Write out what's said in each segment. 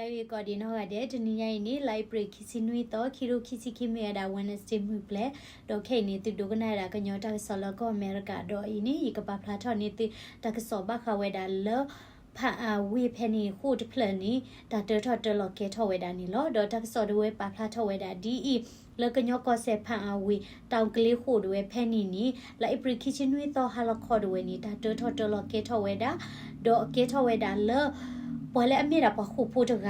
live recording ဟောတဲ့ဒီနေ့ညနေ library ခစီနွေတော့ခီရိုခစီခိမေဒါ Wednesday မှုပလဲတော့ခိနေတူဒုကနာရာကညောတာဆောလကောအမေရိကတော့ဤနေကပပလာထော်နေတကဆောဘခဝဲဒါလောဖာဝေဖနီခုတ်ဖလနီဒါတထတလောကေထောဝဲဒါနီလောတော့တကဆောဒဝဲပပလာထောဝဲဒါဒီဤလကညောကောဆေဖာဝေတောင်ကလေးခုဒဝဲဖဲနီနီလိုက်ပရိခိချင်းဝေတော့ဟာလခေါ်ဒဝဲနီဒါတထတလောကေထောဝဲဒါတော့ကေထောဝဲဒါလောပေါ်လေအမေရာပခုဖို့တက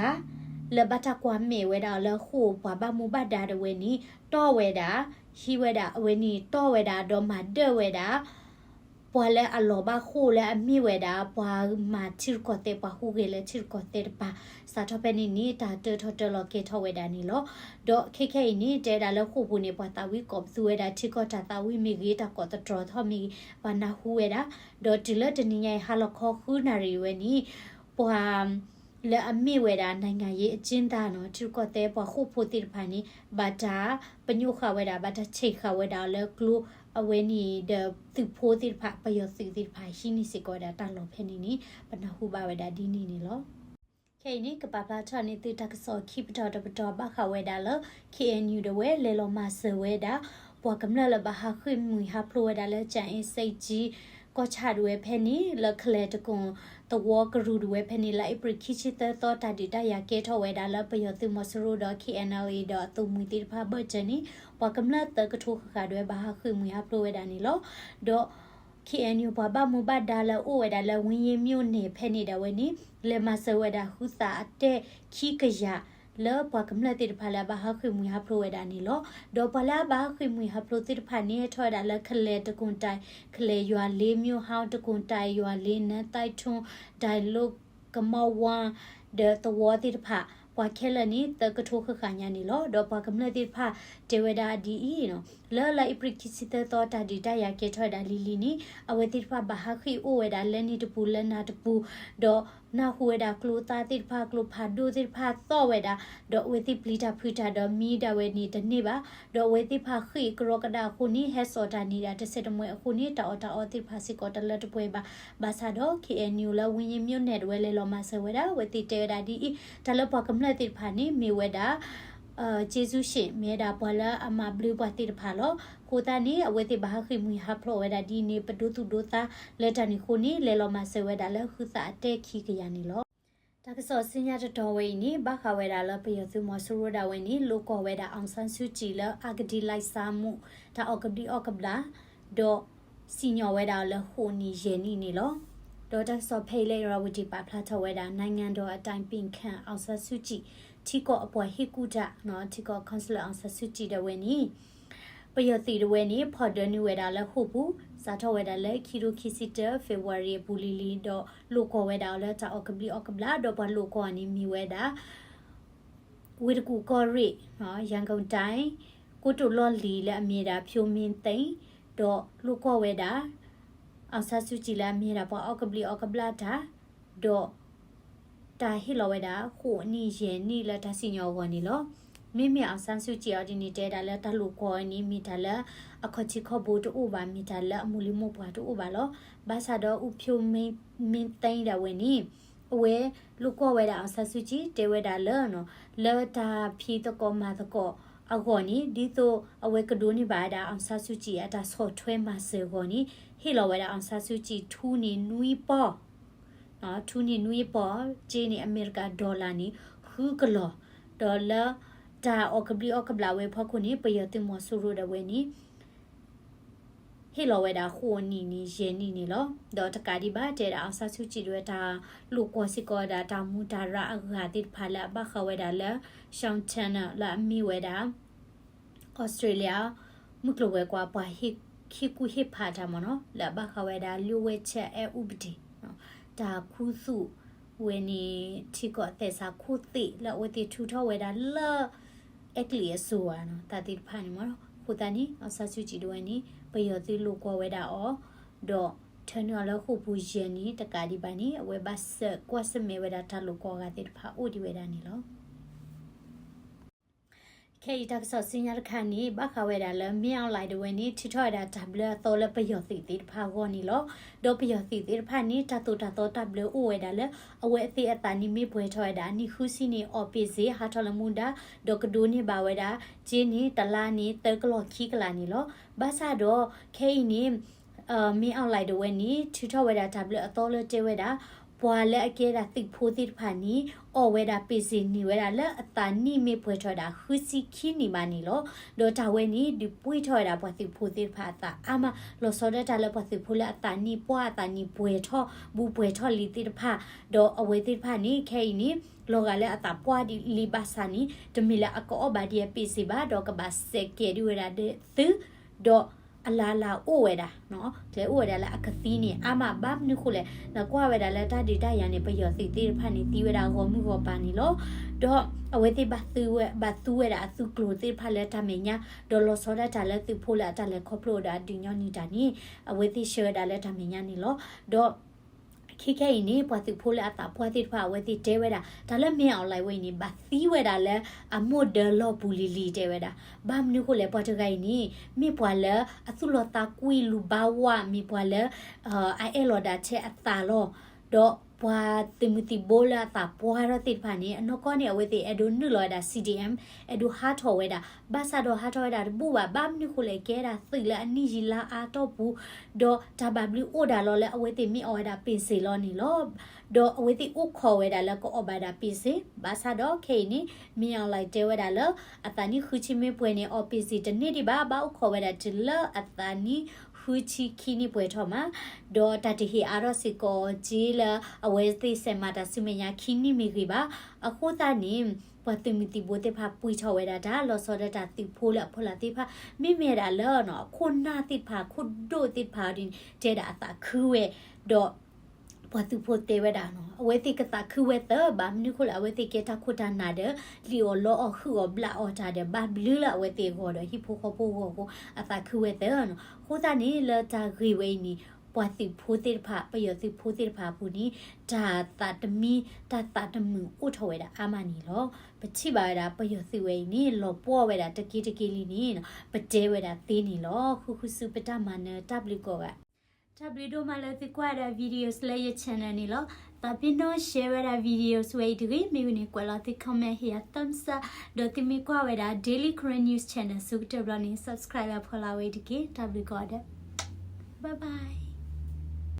လဘတာကွာမေဝဲဒါလခုဘဘာမူဘဒါဒဝဲနီတော့ဝဲဒါရှိဝဲဒါအဝဲနီတော့ဝဲဒါတော့မဒဝဲဒါပေါ်လေအလောဘခုလေအမိဝဲဒါပွာမာချီကောတေပခုကေလေချီကောတေပါစာထပနီနီတာတထတလကေထဝဲဒါနီလောတော့ခေခေနီတဲဒါလခုပူနေပတာဝီကောပ်ဇူဝဲဒါချီကောတာဝီမီဂီတာကောတထထမီပနာဟူဝဲဒါတော့ဒီလတနီညဟာလခောခုနာရီဝဲနီပွာလေအမိဝဲတာနိုင်ငံရေးအကျဉ်းသားနော်သူကတဲ့ပွာခုဖို့တိဖာနီဘာတာပညုခဝဲတာဘာတာချိခဝဲတာလေကလူအဝဲနီဒသူဖို့တိဖာပယောစီတိဖာရှိနေစကောတာတလောဖဲနေနီပနဟုဘဝဲတာဒီနီနီလောခေနီကပပလာချာနေတိတကဆောခိပတော်တပတော်ဘခဝဲတာလ KNU တဝဲလေလောမဆဝဲတာပွာကမလလဘဟာခွေမူဟာဖလိုဝဲတာလဲကျန်အစိတ်ကြီးကောချာဒဝဲဖဲနီလခလေတကွန်တဝကရူဒဝဲဖဲနီလိုက်ပရိခိချီတောတာဒီတရကေထဝဲဒါလပယောသူမဆရူဒ KNLA ဒသူမီတိဖာဘချနီပကမလတကထုခါဒဝဲဘာခွေမူဟာဖလိုဝဲတာနီလောဒေါ KNU ဘဘမူဘဒါလအိုဝဲဒါလဝင်းရင်မြို့နေဖဲနေဒဝဲနီလေမဆဝဲဒါဟုစာအတဲ့ခိကရလောပကမလတိဖာလာဘာခွေမူဟာဖလိုဝဲဒါနီလောဒေါပလာဘာခွေမူဟာဖလိုတိဖာနေထော်ဒါလခလေတကွန်တိုင်ခလေရွာလေးမျိုးဟောင်းတကွန်တိုင်ရွာလေးနန်းတိုက်ထွန်းဒိုင်လုတ်ကမောဝမ်ဒေတဝတိဖာပွာခဲလနီတကထိုခခညာနီလောဒေါပကမလတိဖာတေဝဒါဒီအီနော်လောလိုက်ပရိကိစီတတော်တာဒီတရကေထော်ဒါလီလီနီအဝတိဖာဘာခိအိုဝဲဒါလဲနီတပူလဲနာတပူဒေါနာဟူဝဲဒါကလိုတာတိဖာကလိုဖာဒိုတိဖာသောဝဲဒါဒေါဝေတိပလီတာဖူတာဒေါမီဒါဝဲနီတနေပါဒေါဝေတိဖာခိကရောကဒါခုနီဟက်စောတာနီဒါတစတမွေအခုနီတာအောတိဖာစီကောတလက်တပွဲပါဘာသာဒေါ KNU လဝင်းရင်မြို့နယ်ဝဲလေလောမဆဝဲဒါဝေတိတေဒါဒီတလပကမလတိဖာနီမေဝဲဒါဂျေဇုရှင်မေဒါဘလာအမဘလူးပတိတဖာလောကိုတာနီအဝဲတိဘာခိမူဟာဖလိုဝဲဒါဒီနေပဒုတုဒိုတာလက်တနီခိုနီလေလောမဆဝဲဒါလခုစာအတက်ခိကရနီလောတကဆောစင်ရတတော်ဝဲနီဘခဝဲဒါလပယသူမဆူရဒါဝဲနီလိုကောဝဲဒါအောင်ဆန်းစုကြည်လအာဂဒီလိုက်စာမှုဒါအောက်ကဒီအောက်ကဘလာဒေါစီညောဝဲဒါလဟိုနီယေနီနီလောဒေါ်တဆောဖေးလေရဝတီပါဖလာထဝဲဒါနိုင်ငံတော်အတိုင်းပင်ခန့်အောင်ဆန်းစုကြည်တီကောအပွားဟိကုဒနော်တီကောကွန်ဆလအောင်ဆဆူတီဒဝဲနီပယတိဒဝဲနီဖော်ဒနူဝဲဒါလဟုတ်ဘူးစာထဝဲဒါလဲခီရိုခီစီတဖေဝါရီဘူလီလီတော့လိုကောဝဲဒါလဲတာအောက်ကဘလီအောက်ကဘလာတော့ဘလိုကောနီမီဝဲဒါဝေဒကူကောရီနော်ရန်ကုန်တိုင်းကိုတိုလော်လီလဲအမြေတာဖြိုမင်းသိန်းတော့လိုကောဝဲဒါအောင်ဆဆူကြည်လာမြေတာပေါ့အောက်ကဘလီအောက်ကဘလာတာတော့တာဟီလောဝဲတာခိုနီယေနီလာတစီညောဝနီလောမိမိအောင်ဆန်းစုကြည်အဒီနီတဲတာလဲတလူကောနီမီတာလဲအခချီခဘူတူဘာမီတာလဲအမူလီမိုပွားတူဘာလောဘာသာတော့ဥဖြိုမင်းတိုင်းတာဝဲနီအဝဲလူကောဝဲတာအောင်ဆန်းစုကြည်တဲဝဲတာလဲနော်လဲတာဖြီတကောမာတကောအခေါနီဒီတော့အဝဲကဒိုနီဘာတာအောင်ဆန်းစုကြည်အတာဆော့ထွဲမဆေခေါနီဟီလောဝဲတာအောင်ဆန်းစုကြည်ထူနီနူီပေါ်ထူနီနူီပေါ်ဂျင်းနီအမေရိကဒေါ်လာနီခူကလောဒေါ်လာဒါအောက်ကဘလီအောက်ကဘလာဝဲဖခုနီပယတိမဆူရဒဝဲနီဟီလောဝဲဒါခိုနီနီယေနီနီလောဒေါ်တကာဒီဘာတဲဒါအောင်ဆဆူချီရွဲဒါလူကောစီကောဒါတာမူဒါရာအဂါတိဖာလာဘခဝဲဒါလာရှောင်းချန်နာလာမီဝဲဒါဩစတြေးလျမုကလဝဲကွာပွားဟိခိကူဟိဖာတာမနော်လာဘခဝဲဒါလူဝဲချက်အဲဥပဒီနော်ဒါခုစုဝဲနီတီကောတဲ့စာခုတိလာဝဲတီထူထောဝဲဒါလာက်ကလီဆိုဝါနော်တာတိဖာနီမနော်ခိုတန်နီအဆဆူချီဒဝဲနီပယောတိလိုကောဝဲဒါအောဒေါ်ထန်ရလခုပူယေနီတကာဒီပါနီအဝဲဘတ်ကွတ်စမေဝဲဒါတလိုကောကတိဖာအိုဒီဝဲဒါနီလော Kay tak so senior cani bakaweda le meow like the when it to try that tablet thola payoti pawoni lo do payoti pani tatu tablet uedale away the atani puetoida ni husini or busy hatalamunda dokaduni baweda jenny talani turklo kikalani lo basado Kay ni meow like the when it to try that tablet thola tewedaပွာလက်အကဲတာတိဖိုးတိဖာနီအော်ဝဲတာပေစီနီဝဲတာလက်အတာနီမေပွေထော်တာဟူစီခီနီမာနီလောဒေါ်တာဝဲနီဒီပွေထော်တာပွာတိဖိုးတိဖာတာအာမလောစောဒတာလက်ပွာတိဖိုးလက်အတာနီပွာအတာနီပွေထော်ဘူးပွေထော်လီတိဖာဒေါ်အဝဲတိဖာနီခဲနီလောကလည်းအတာပွာဒီလီဘာဆာနီတမီလာအကောဘာဒီပေစီဘာဒေါ်ကဘာစက်ကဲဒီဝဲတာတဲ့သူဒေါ်အလာလာအိုဝဲတာနော်တဲအိုဝဲတာလည်းအခသီးနေအမဘပ်နုခုလေနကွာဝဲတာလည်းတာဒီတရန်နေပယောစီတိဖာနေတီဝဲတာဟောမှုဟောပါနေလို့တော့အဝဲတိဘသူဝဲတာအသူကလိုတိဖာလည်းတမညာဒေါ်လောစောဒတာလည်းသူဖိုးလာတာလည်းခေါပလိုတာဒီညောနီတာနီအဝဲတိရှယ်တာလည်းတမညာနေလို့တော့ခိခဲနေပွားတိဖိုးလာတာပွားတိဖာဝဲတိတဲဝဲတာဒါလည်းမင်းအောင်လိုက်ဝဲနေဘာသီးဝဲတာလည်းအမိုဒယ်လော်ပူလီလီတဲဝဲတာဘာမနုကိုလည်းပွားတကိုင်နေမိပွားလည်းအသုလောတာကွီလူဘာဝမိပွားလည်းအိုင်လော်ဒါချေအတာလောတော့ပွားတိမတီဘိုလာတာပွားရတိဖာနေအနောကောနေအဝဲတိအဒုနုလော်ဒါ CDM အဒုဟာထော်ဝဲတာဘာသာတော့ဟာထော်ဝဲတာဘူဘာဘာမနုကိုလည်းကဲတာသိလာအနီကြီးလာအားတော့ဘူးတော့ WO ဒါလော်လည်းအဝဲတိမိအော်ဒါပင်စီလောနေလောတော့အဝဲတိဥခေါ်ဝဲတာလည်းကိုအဘာဒါပင်စီဘာသာတော့ခေနေမြေအောင်လိုက်တဲဝဲတာလောအတနီခုချီမေပွဲနေအော်ပင်စီတနေ့ဒီဘာဥခေါ်ဝဲတာဒီလောအတနီဟူချီခီနီပွဲထော်မှာဒေါ်တတိဟီအာရောစီကိုဂျီလာအဝဲသိစမတာစီမညာခီနီမီဂီပါအခုတနေပတိမီတီဘိုတေဖာပွိချော်ဝဲတာဒါလောစောဒတာတိဖိုးလာဖိုလာတိဖာမိမေတာလောနော်ခုနာတိဖာခုဒိုတိဖာဒင်တဲတာအတာခူဝဲတော့ပတူဖိုတေဝဒါနော်အဝဲတိကတာခူဝဲတဘာမနုခလာအဝဲတိကေတာခုတာနာဒလီယိုလောအခုဘလာအော်တာဒဘာဘလူလာအဝဲတိဟောဒဟီဖိုခိုပိုဟောအတာခူဝဲတနော်ခိုတာနေလတာဂရီဝဲနီပွာတိဖိုတေဖာပယောတိဖိုတေဖာပူနီဒါတာတမီတာတမှုဥထဝဲတာအာမနီလောပချိပါတာပယောတိဝဲနီလောပေါ်ဝဲတာတကီလီနီနော်ပတဲဝဲတာသေးနီလောခုစုပတမနတဘလီကောကW မှာလည်းဒီကွာတဲ့ videos လေးရဲ့ channel နေလို့တပင်းတော့ share ရတဲ့ videos ဝေးဒီမိဝင်ကွာလာတိ comment here thumbs up တော့ဒီမိကွာဝဲတာ daily current news channel စုတက်ဘလနေ subscribe ဖော်လာဝေးဒီကေ W ကောတဲ့ bye bye